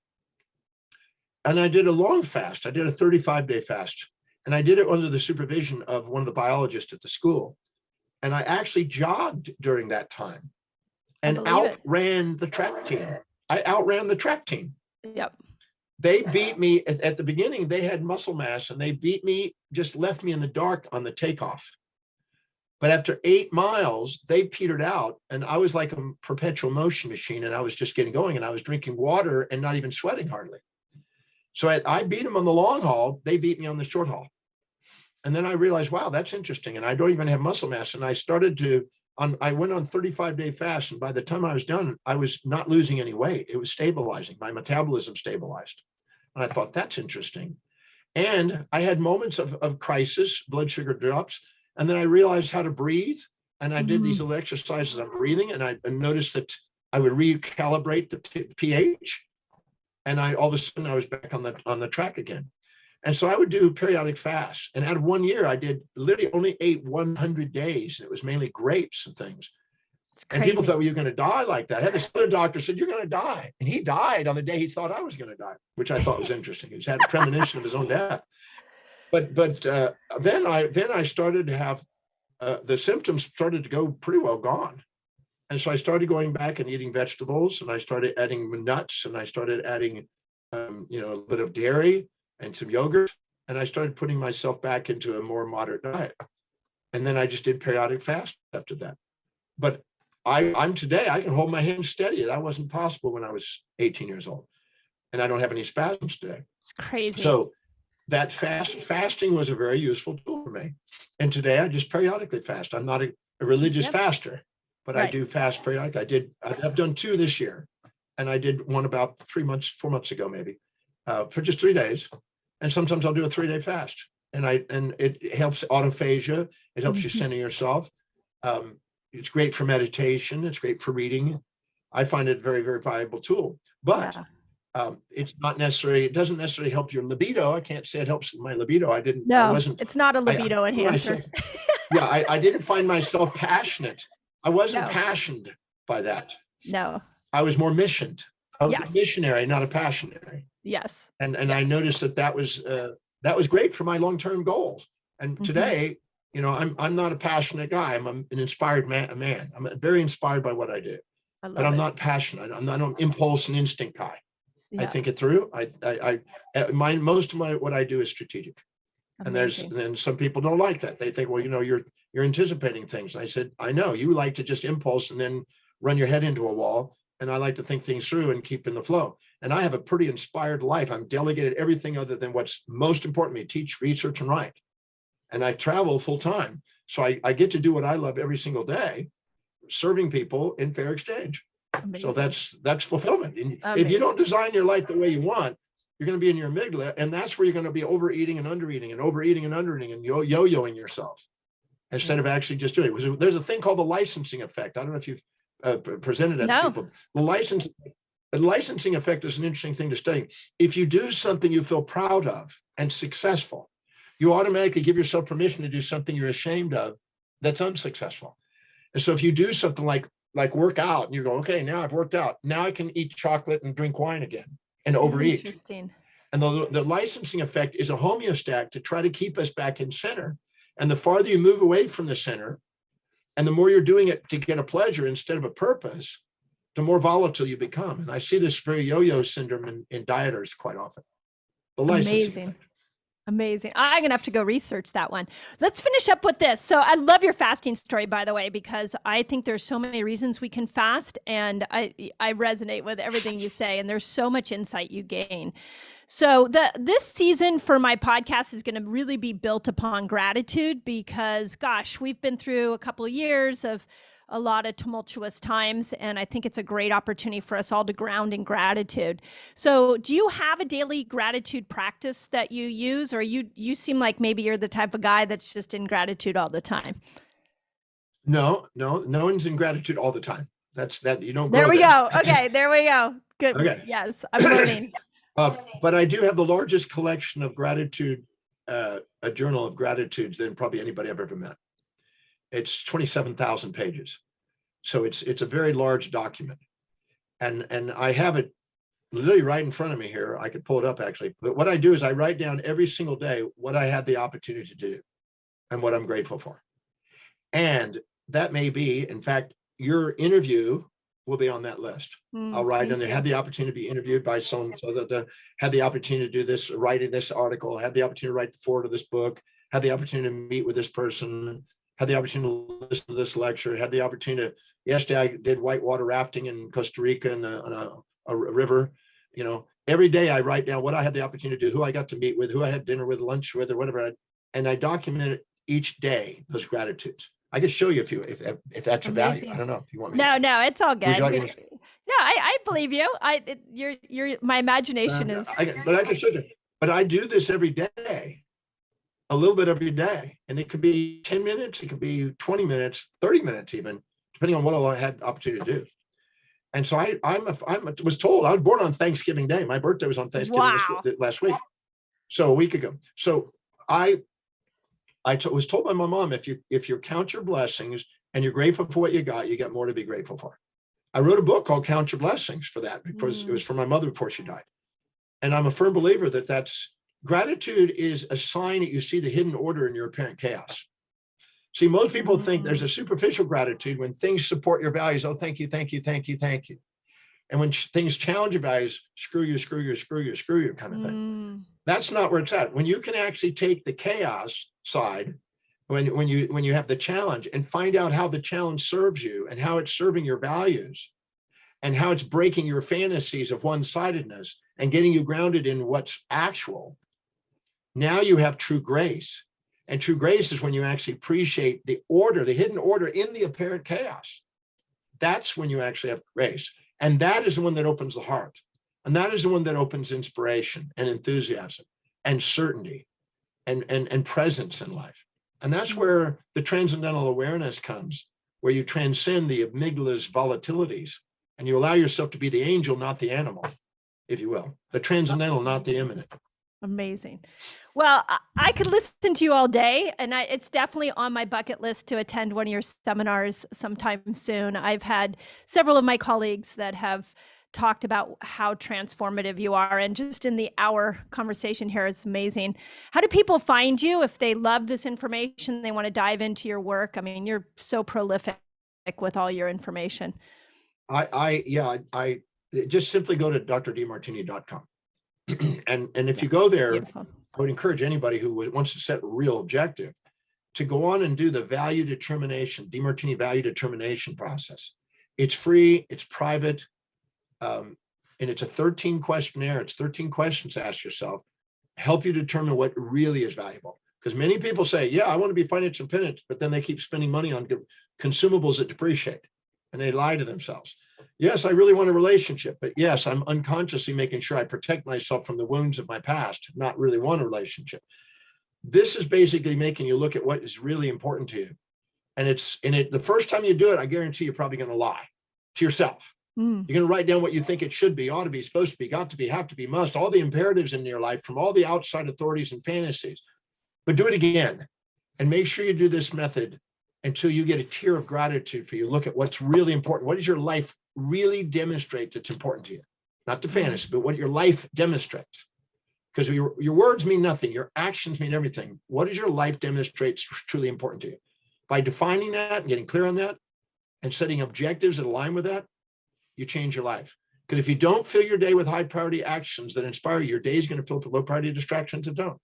And I did a long fast. I did a 35-day fast. And I did it under the supervision of one of the biologists at the school. And I actually jogged during that time and outran the track team. I outran the track team. Yep. They beat me at the beginning. They had muscle mass, and they beat me, just left me in the dark on the takeoff. But after 8 miles, they petered out, and I was like a perpetual motion machine, and I was just getting going, and I was drinking water and not even sweating hardly. So I beat them on the long haul. They beat me on the short haul. And then I realized, wow, that's interesting. And I don't even have muscle mass. And I I went on 35-day fast. And by the time I was done, I was not losing any weight. It was stabilizing. My metabolism stabilized. And I thought, that's interesting. And I had moments of crisis, blood sugar drops. And then I realized how to breathe. And I did these little exercises on breathing. And I noticed that I would recalibrate the pH. And all of a sudden I was back on the track again. And so I would do periodic fasts. And out of 1 year, I did literally only ate 100 days. It was mainly grapes and things. And people thought, well, you're going to die like that. I had this other doctor said, you're going to die. And he died on the day he thought I was going to die, which I thought was interesting. He had a premonition of his own death. But then I started to have, the symptoms started to go pretty well gone. And so I started going back and eating vegetables, and I started adding nuts, and I started adding, a little bit of dairy and some yogurt. And I started putting myself back into a more moderate diet. And then I just did periodic fast after that. But I'm today, I can hold my hands steady. That wasn't possible when I was 18 years old. And I don't have any spasms today. It's crazy. So that fasting was a very useful tool for me. And today I just periodically fast. I'm not a religious faster, but I do fast periodically. I've done 2 this year. And I did one about 4 months ago, maybe, for just 3 days. And sometimes I'll do a 3-day fast. And it helps autophagia. It helps you center yourself. It's great for meditation. It's great for reading. I find it a very, very valuable tool. But it's not necessarily, it doesn't necessarily help your libido. I can't say it helps my libido. It's not a libido enhancer. I didn't find myself passionate. I wasn't passionate by that. No. I was more missioned. I was a missionary, not a passionary. Yes. And I noticed that was great for my long-term goals. And today, I'm not a passionate guy. I'm an inspired man. I'm very inspired by what I do, but I'm not passionate. I'm not an impulse and instinct guy. Yeah. I think it through. Most of what I do is strategic. Amazing. And then some people don't like that. They think, well, you're anticipating things. I said, I know you like to just impulse and then run your head into a wall. And I like to think things through and keep in the flow. And I have a pretty inspired life. I'm delegated everything other than what's most important to me: teach, research, and write. And I travel full time. So I get to do what I love every single day, serving people in fair exchange. Amazing. So that's fulfillment. And if you don't design your life the way you want, you're going to be in your amygdala. And that's where you're going to be overeating and undereating and overeating and undereating and yo-yoing yourself instead of actually just doing it. There's a thing called the licensing effect. I don't know if you've presented that to people. The licensing effect is an interesting thing to study. If you do something you feel proud of and successful, you automatically give yourself permission to do something you're ashamed of that's unsuccessful. And so if you do something like work out, and you go, okay, now I've worked out. Now I can eat chocolate and drink wine again and overeat. Interesting. And the licensing effect is a homeostat to try to keep us back in center. And the farther you move away from the center, and the more you're doing it to get a pleasure instead of a purpose, the more volatile you become. And I see this very yo-yo syndrome in dieters quite often. The licensing effect. Amazing. I'm going to have to go research that one. Let's finish up with this. So I love your fasting story, by the way, because I think there's so many reasons we can fast, and I resonate with everything you say, and there's so much insight you gain. So this season for my podcast is going to really be built upon gratitude because, gosh, we've been through a couple of years of a lot of tumultuous times, and I think it's a great opportunity for us all to ground in gratitude. So do you have a daily gratitude practice that you use, or you seem like maybe you're the type of guy that's just in gratitude all the time? No one's in gratitude all the time. That's that you don't. There grow we go. Okay, there we go. Good. Okay. Yes, I'm learning. But I do have the largest collection of gratitude, a journal of gratitudes than probably anybody I've ever met. It's 27,000 pages. So it's a very large document. And I have it literally right in front of me here. I could pull it up actually. But what I do is I write down every single day what I had the opportunity to do and what I'm grateful for. And that may be, in fact, your interview will be on that list. I'll write in there, had the opportunity to be interviewed by someone, so that had the opportunity to do this, writing this article, had the opportunity to write the foreword of this book, had the opportunity to meet with this person, had the opportunity to listen to this lecture, had the opportunity to, yesterday I did whitewater rafting in Costa Rica on a river. You know, every day I write down what I had the opportunity to do, who I got to meet with, who I had dinner with, lunch with, or whatever. And I document it each day, those gratitudes. I can show you if that's a value. I don't know if you want me. No, it's all good. Like no, I believe you. You're my imagination is. But I can show you. But I do this every day, a little bit every day, and it could be 10 minutes, it could be 20 minutes, 30 minutes even, depending on what I had the opportunity to do. And so I was told I was born on Thanksgiving Day. My birthday was on Thanksgiving last week, so a week ago. So I was told by my mom, if you count your blessings and you're grateful for what you get more to be grateful for. I wrote a book called Count Your Blessings for that, because it was for my mother before she died. And I'm a firm believer that that's gratitude is a sign that you see the hidden order in your apparent chaos. See, most people think there's a superficial gratitude when things support your values. Oh, thank you, thank you, thank you, thank you. And when things challenge your values, screw you, screw you, screw you, screw you kind of thing. That's not where it's at. When you can actually take the chaos side, when you have the challenge and find out how the challenge serves you and how it's serving your values and how it's breaking your fantasies of one-sidedness and getting you grounded in what's actual, now you have true grace. And true grace is when you actually appreciate the order, the hidden order in the apparent chaos. That's when you actually have grace. And that is the one that opens the heart. And that is the one that opens inspiration and enthusiasm and certainty and presence in life. And that's where the transcendental awareness comes, where you transcend the amygdala's volatilities and you allow yourself to be the angel, not the animal, if you will, the transcendental, not the immanent. Amazing. Well, I could listen to you all day, and it's definitely on my bucket list to attend one of your seminars sometime soon. I've had several of my colleagues that have talked about how transformative you are, and just in the hour conversation here, it's amazing. How do people find you if they love this information, they want to dive into your work? I mean, you're so prolific with all your information. I just simply go to drdemartini.com. And if you go there, beautiful. I would encourage anybody who wants to set a real objective to go on and do the value determination, Demartini value determination process. It's free, it's private, and it's a 13 questionnaire. It's 13 questions to ask yourself, help you determine what really is valuable. Because many people say, yeah, I want to be financially independent, but then they keep spending money on consumables that depreciate, and they lie to themselves. Yes, I really want a relationship, but yes, I'm unconsciously making sure I protect myself from the wounds of my past, not really want a relationship. This is basically making you look at what is really important to you. And the first time you do it, I guarantee you're probably going to lie to yourself. You're going to write down what you think it should be, ought to be, supposed to be, got to be, have to be, must, all the imperatives in your life from all the outside authorities and fantasies. But do it again and make sure you do this method until you get a tear of gratitude for you. Look at what's really important. What does your life really demonstrate that's important to you? Not the fantasy, but what your life demonstrates. Because your words mean nothing. Your actions mean everything. What does your life demonstrate truly important to you? By defining that and getting clear on that and setting objectives that align with that, you change your life. Because if you don't fill your day with high priority actions that inspire you, your day is going to fill with low priority distractions that don't.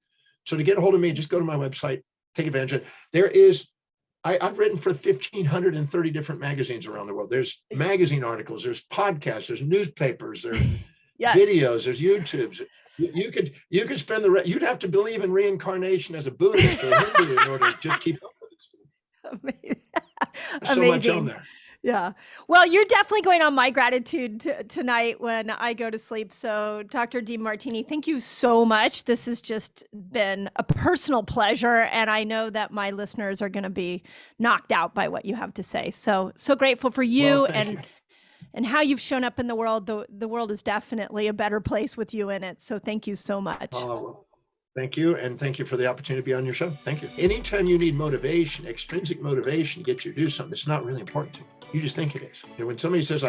So to get a hold of me, just go to my website, take advantage of it. I've written for 1,530 different magazines around the world. There's magazine articles, there's podcasts, there's newspapers, there's videos, there's YouTubes. You could spend you'd have to believe in reincarnation as a Buddhist or a Hindu in order to just keep up with this. Amazing. So much on there. Yeah. Well, you're definitely going on my gratitude tonight when I go to sleep. So Dr. Demartini, thank you so much. This has just been a personal pleasure. And I know that my listeners are going to be knocked out by what you have to say. So grateful for you. Well, thank you. and how you've shown up in the world. The world is definitely a better place with you in it. So thank you so much. Well, thank you. And thank you for the opportunity to be on your show. Thank you. Anytime you need motivation, extrinsic motivation to get you to do something, it's not really important to you. You just think it is. And when somebody says,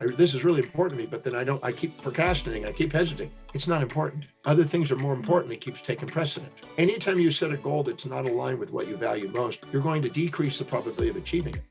this is really important to me, but then I keep procrastinating, I keep hesitating, it's not important. Other things are more important. It keeps taking precedent. Anytime you set a goal that's not aligned with what you value most, you're going to decrease the probability of achieving it.